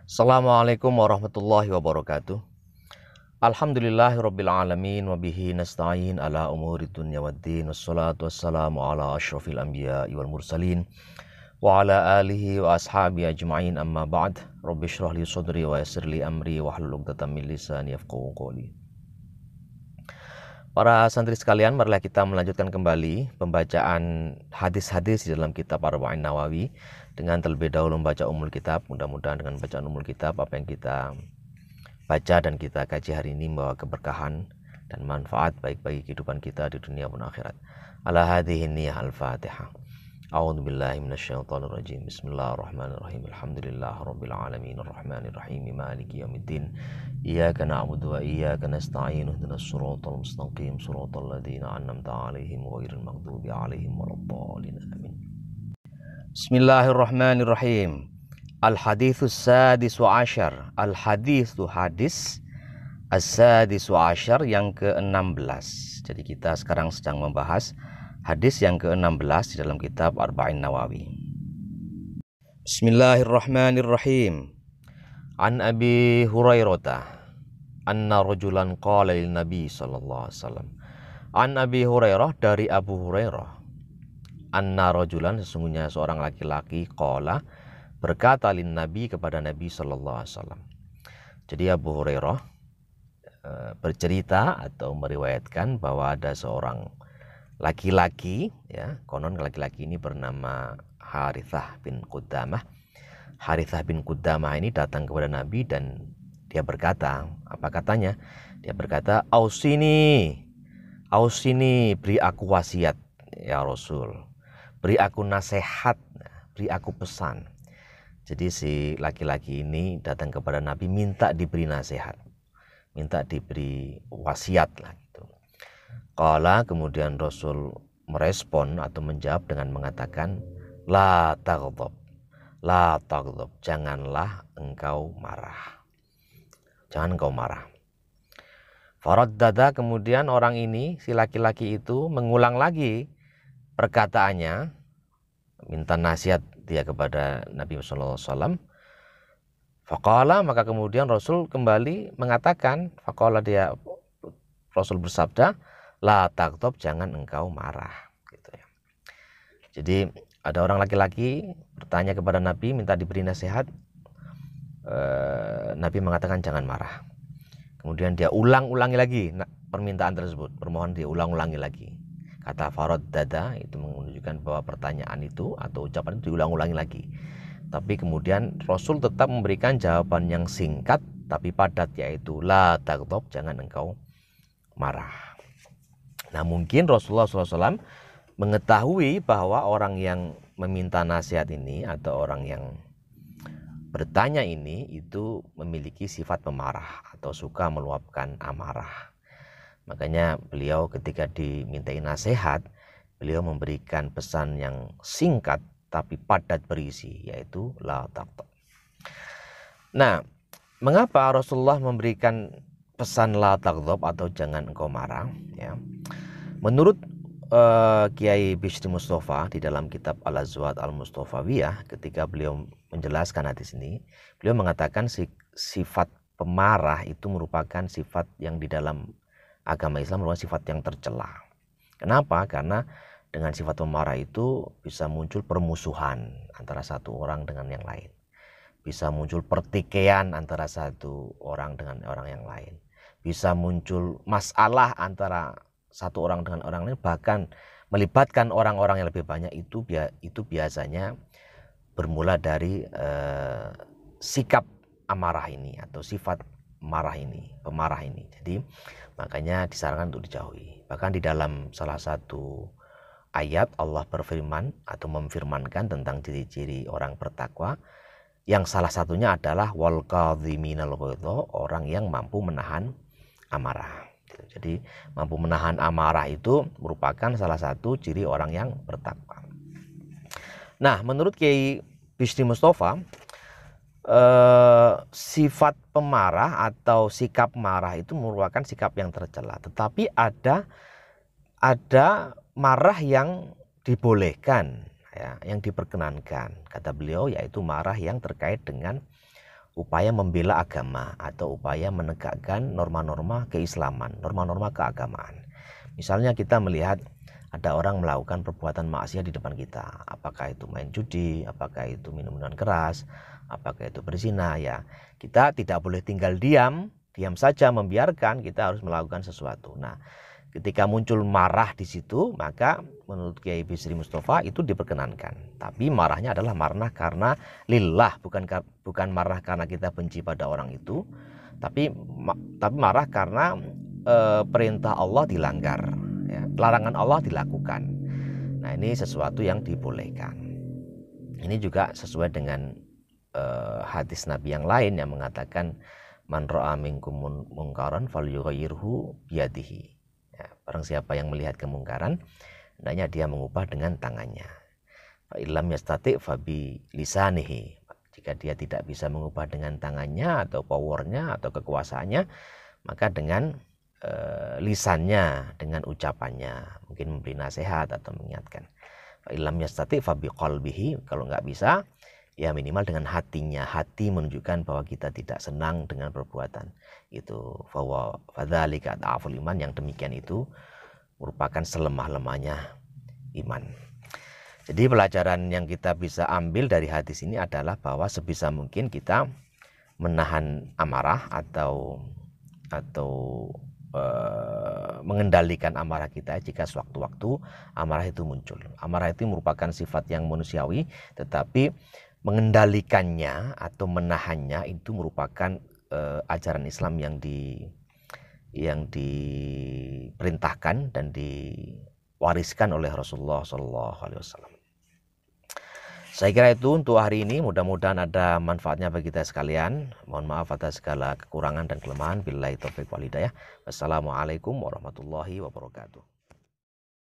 Assalamualaikum warahmatullahi wabarakatuh. Alhamdulillahirabbil alamin wa bihi nasta'in ala umuri dunya waddin wassalatu wassalamu ala asyrafil anbiya'i wal mursalin wa ala alihi wa ashabi ajma'in amma ba'd. Rabbi shrah li sadri wa yassir li amri wa hlul 'uqdatam min lisani yafqahu qawli. Para santri sekalian, marilah kita melanjutkan kembali pembacaan hadis-hadis di dalam kitab Arba'in Nawawi dengan terlebih dahulu membaca umul kitab. Mudah-mudahan dengan bacaan umul kitab apa yang kita baca dan kita kaji hari ini membawa keberkahan dan manfaat baik bagi kehidupan kita di dunia maupun akhirat. Ala hadhihi niyyah al-Fatihah. A'udzu billahi minasyaitonir rajim. Bismillahirrahmanirrahim. Alhamdulillahirabbil alamin arrahmanir rahim maliki yaumiddin. Iyyaka na'budu wa iyyaka nasta'in ihdinas siratal mustaqim siratal ladzina an'amta 'alaihim ghairil maghdubi 'alaihim waladdallin. Amin. Bismillahirrahmanirrahim. Al-haditsus sadisu asyar. Al-hadis itu hadis as-sadisu asyar yang ke-16. Jadi kita sekarang sedang membahas hadis yang ke-16 di dalam kitab Arba'in Nawawi. Bismillahirrahmanirrahim. An Abi Hurairah anna rajulan qala lin Nabi sallallahu alaihi wasallam. An Abi Hurairah, dari Abu Hurairah. Anna rajulan, sesungguhnya seorang laki-laki, qala, berkata lin Nabi, kepada Nabi sallallahu alaihi wasallam. Jadi Abu Hurairah bercerita atau meriwayatkan bahwa ada seorang laki-laki, ya, konon laki-laki ini bernama Harithah bin Qudamah. Harithah bin Qudamah ini datang kepada Nabi dan dia berkata, apa katanya? Dia berkata, Ausini, beri aku wasiat ya Rasul, beri aku nasihat, beri aku pesan. Jadi si laki-laki ini datang kepada Nabi minta diberi nasihat, minta diberi wasiat lah gitu. Qala, kemudian Rasul merespon atau menjawab dengan mengatakan, la taghdab, janganlah engkau marah, jangan engkau marah. Faraddada, kemudian orang ini, si laki-laki itu mengulang lagi perkataannya, minta nasihat dia kepada Nabi sallallahu alaihi wasallam. Faqala, maka kemudian Rasul kembali mengatakan, Rasul bersabda, la taghdab, jangan engkau marah, gitu ya. Jadi ada orang laki-laki bertanya kepada Nabi, minta diberi nasihat. Nabi mengatakan jangan marah. Kemudian dia ulang-ulangi lagi permintaan tersebut, permohonan dia ulang-ulangi lagi. Kata faraddada itu menunjukkan bahwa pertanyaan itu atau ucapan itu diulang-ulangi lagi. Tapi kemudian Rasul tetap memberikan jawaban yang singkat tapi padat, yaitu la taghdab, jangan engkau marah. Nah, mungkin Rasulullah SAW mengetahui bahwa orang yang meminta nasihat ini atau orang yang bertanya ini itu memiliki sifat pemarah atau suka meluapkan amarah. Makanya beliau ketika dimintai nasihat, beliau memberikan pesan yang singkat tapi padat berisi, yaitu la taghdab. Nah, mengapa Rasulullah memberikan pesan la taghdab atau jangan engkau marah, ya? Menurut Kiai Bishri Mustafa di dalam kitab Al-Azwad Al-Mustafawiyah, ketika beliau menjelaskan hadis ini, beliau mengatakan sifat pemarah itu merupakan sifat yang di dalam agama Islam merupakan sifat yang tercela. Kenapa? Karena dengan sifat pemarah itu bisa muncul permusuhan antara satu orang dengan yang lain. Bisa muncul pertikaian antara satu orang dengan orang yang lain. Bisa muncul masalah antara satu orang dengan orang lain, bahkan melibatkan orang-orang yang lebih banyak. Itu biasanya bermula dari sikap amarah ini atau sifat marah ini, pemarah ini. Jadi makanya disarankan untuk dijauhi. Bahkan di dalam salah satu ayat Allah berfirman atau memfirmankan tentang ciri-ciri orang bertakwa, yang salah satunya adalah wal kadhiminal ghaidha, orang yang mampu menahan amarah. Jadi mampu menahan amarah itu merupakan salah satu ciri orang yang bertakwa. Nah, menurut Kiai Bishri Mustafa, sifat pemarah atau sikap marah itu merupakan sikap yang tercela. Tetapi ada marah yang dibolehkan, ya, yang diperkenankan, kata beliau, yaitu marah yang terkait dengan upaya membela agama atau upaya menegakkan norma-norma keislaman, norma-norma keagamaan. Misalnya kita melihat ada orang melakukan perbuatan maksiat di depan kita, apakah itu main judi, apakah itu minum minuman keras, apakah itu berzina, ya kita tidak boleh tinggal diam saja membiarkan, kita harus melakukan sesuatu. Nah, ketika muncul marah di situ, maka menurut Kiai Bisri Mustafa itu diperkenankan. Tapi marahnya adalah marah karena lillah, bukan marah karena kita benci pada orang itu, tapi marah karena perintah Allah dilanggar, ya, larangan Allah dilakukan. Nah, ini sesuatu yang dibolehkan. Ini juga sesuai dengan hadis Nabi yang lain yang mengatakan man ra'a minkum mungkaran falyughayyirhu biyadihi. Ya, barang siapa yang melihat kemungkaran, hendaknya dia mengubah dengan tangannya. Fa illam yastati fa bi lisanihi. Jika dia tidak bisa mengubah dengan tangannya atau powernya atau kekuasaannya, maka dengan lisannya, dengan ucapannya, mungkin memberi nasihat atau mengingatkan. Fa illam yastati fa bi qalbihi. Kalau nggak bisa, ya minimal dengan hatinya. Hati menunjukkan bahwa kita tidak senang dengan perbuatan itu. Fadzalika ad'aful iman, yang demikian itu merupakan selemah-lemahnya iman. Jadi pelajaran yang kita bisa ambil dari hadis ini adalah bahwa sebisa mungkin kita menahan amarah atau mengendalikan amarah kita jika sewaktu-waktu amarah itu muncul. Amarah itu merupakan sifat yang manusiawi, tetapi mengendalikannya atau menahannya itu merupakan ajaran Islam yang diperintahkan dan diwariskan oleh Rasulullah SAW. Saya kira itu untuk hari ini. Mudah-mudahan ada manfaatnya bagi kita sekalian. Mohon maaf atas segala kekurangan dan kelemahan. Billahi taufiq wal hidayah. Wassalamualaikum warahmatullahi wabarakatuh.